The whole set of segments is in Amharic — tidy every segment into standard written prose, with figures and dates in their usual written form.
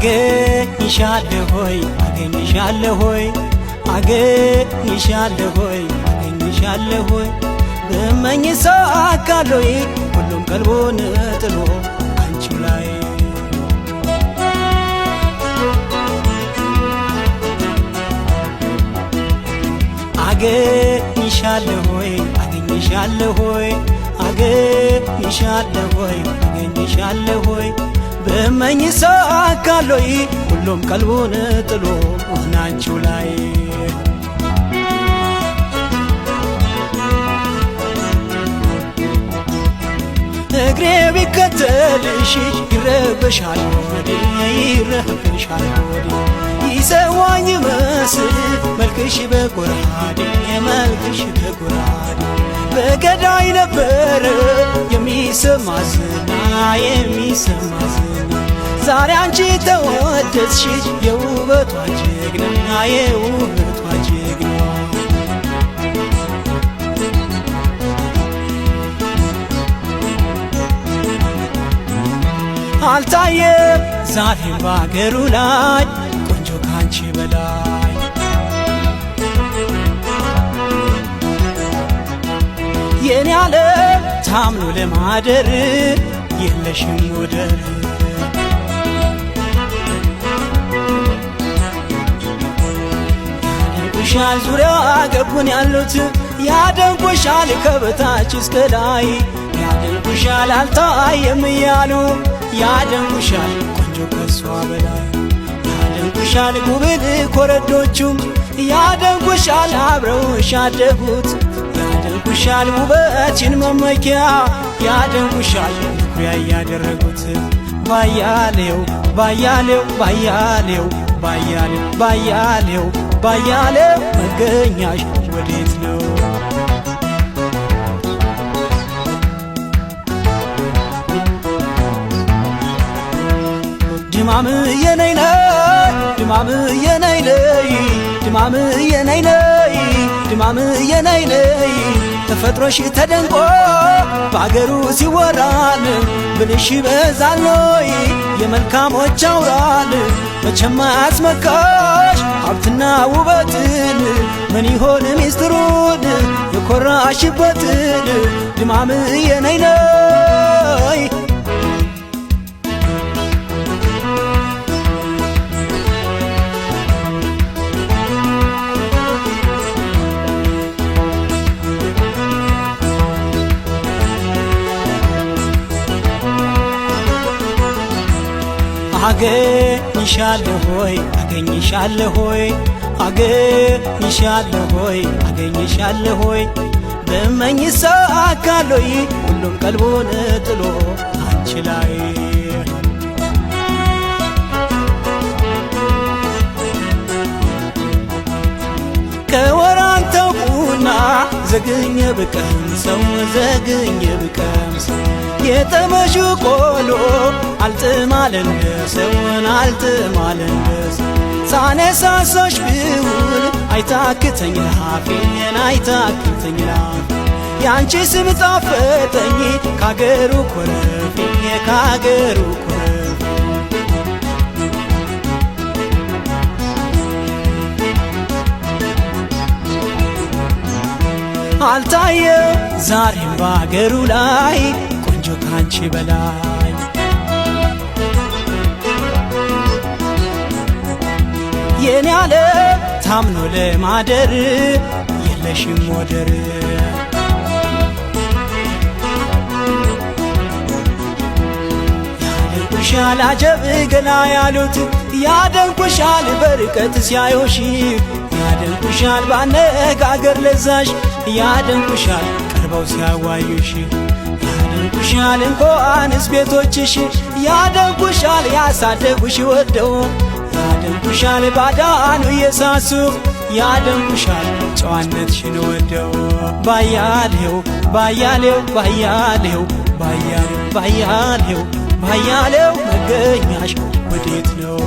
አገኝሻለሁ ሆይ አገኝሻለሁ ሆይ አገኝሻለሁ ሆይ አገኝሻለሁ ሆይ ብመኝ ሳካሎይ ሁሉም ቀልቡን ጥሎ አንቺው ላይ አገኝሻለሁ ሆይ አገኝሻለሁ ሆይ አገኝሻለሁ ሆይ አገኝሻለሁ ሆይ ብመኝ ሳካሎይ ሁሉም ቀልቡን ጥሎ አንቺው ላይ እግሬ ቢከተልሽ ይረበሻል ሆዴ ይረበሻል ሆዴ ይሰዋኝ መስል መልክሽ በጎራዴ መልክሽ በጎራዴ በገዳይ ነበረ የሚሰማ ዝና የሚሰማ ዝና ዛሬ አንቺ ተወደድሽ የውበቷ ጀግና የውበቷ ጀግና አልታየም ዛሬም ባገሩ ላይ ቆንጆ ካንቺ በላይ የኔ ዓለም ታምኖ ለማደር የለሽም ወደር ያደንቁሻል ዙሪያ ገቡን ያሉት ያደንቁሻል ከበታች እስከ ላይ ያደንቁሻል አልታየም እያሉ ያደንቁሻል ቆንጆ ከሷ በላይ ያደንቁሻል ጉብል ኮረዶቹም ያደንቁሻል አብረውሽ ያደጉት ያደንቁሻል ውበትሽን መመኪያ ያደንቁሻል ኩያ ያደረጉት ባያሌው ባያሌው ባያሌው ባያሌው ባያሌው ባያሌው መገኛሽ ወዴት ነው ድማም የነይነይ ድማም የነይነይ ድማም የነይነይ ድማም የነይነይ ተፈጥሮሽ ተደንቆ በአገሩ ሲወራል ብልሽ በዛሎይ የመልካሞች አውራል መቼም አያስመካሽ ሀብትና ውበትን ምን ይሆን ሚስጥሩን የኮራሽበትን ድማም የነይነይ አገኝሻለሁ ሆይ አገኝሻለሁ ሆይ አገኝሻለሁ ሆይ አገኝሻለሁ ሆይ ብመኝ ሳካሎይ ሁሉም ቀልቡን ጥሎ አንቺ ላይ ከወራን ተውቁና ዘግኘ ብቀምሰው ዘግኘ ብቀምሰው የጠመሹ ቆሎ አልጥማለንደሰውን አልጥማለንደሰው ሳነሳሳሽ ብውል አይታክተኝ ላፌን አይታክተኝ ላፌ ያንቺ ስም ጣፈጠኝ ካገሩ ኮረፌ ካገሩ ኮረፌ አልታየም ዛሬም ባገሩ ላይ ቆንጆ ካንቺ በላይ የኔ ዓለም ታምኖ ለማደር የለሽም ወደር ያደንቁሻል አጀብ ገና ያሉት ያደንቁሻል በርቀት ሲያዩሽ ያደንቁሻል ባነጋገር ለዛሽ ያደንቁሻል ቀርበው ሲያዋዩሽ ያደንቁሻል እንኳንስ ቤቶችሽ ያደንቁሻል ያሳደጉሽ ወደው ያደንቁሻል ባዳኑ የሳሱ ያደንቁሻል ጨዋነትሽን ወደው ባያሌው ባያሌው ባያሌው ባያሌው ባያሌው ባያሌው መገኛሽ ወዴት ነው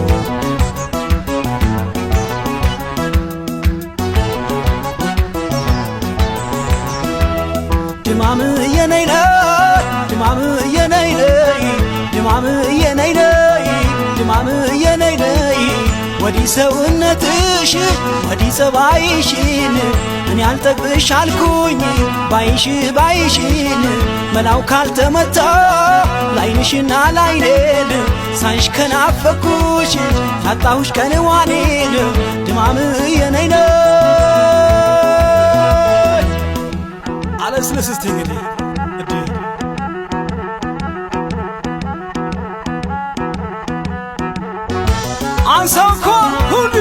ድማም የነይነይ ድማም የነይነይ ድማም የነይነይ ድማም የነይ ወዲ ሰውነትሽ ወዲ ጸባይሽን እኔ አልጠግብሽ አልኩኝ ባይሽን መላው ካልተመታ ላይንሽና ላይኔን ሳይሽ ከናፈኩሽ ታጣሁሽ ከንዋኔን ድማም የነይነ አለስለስ እስቲ እንግዲህ አንሳኮ ሁሉ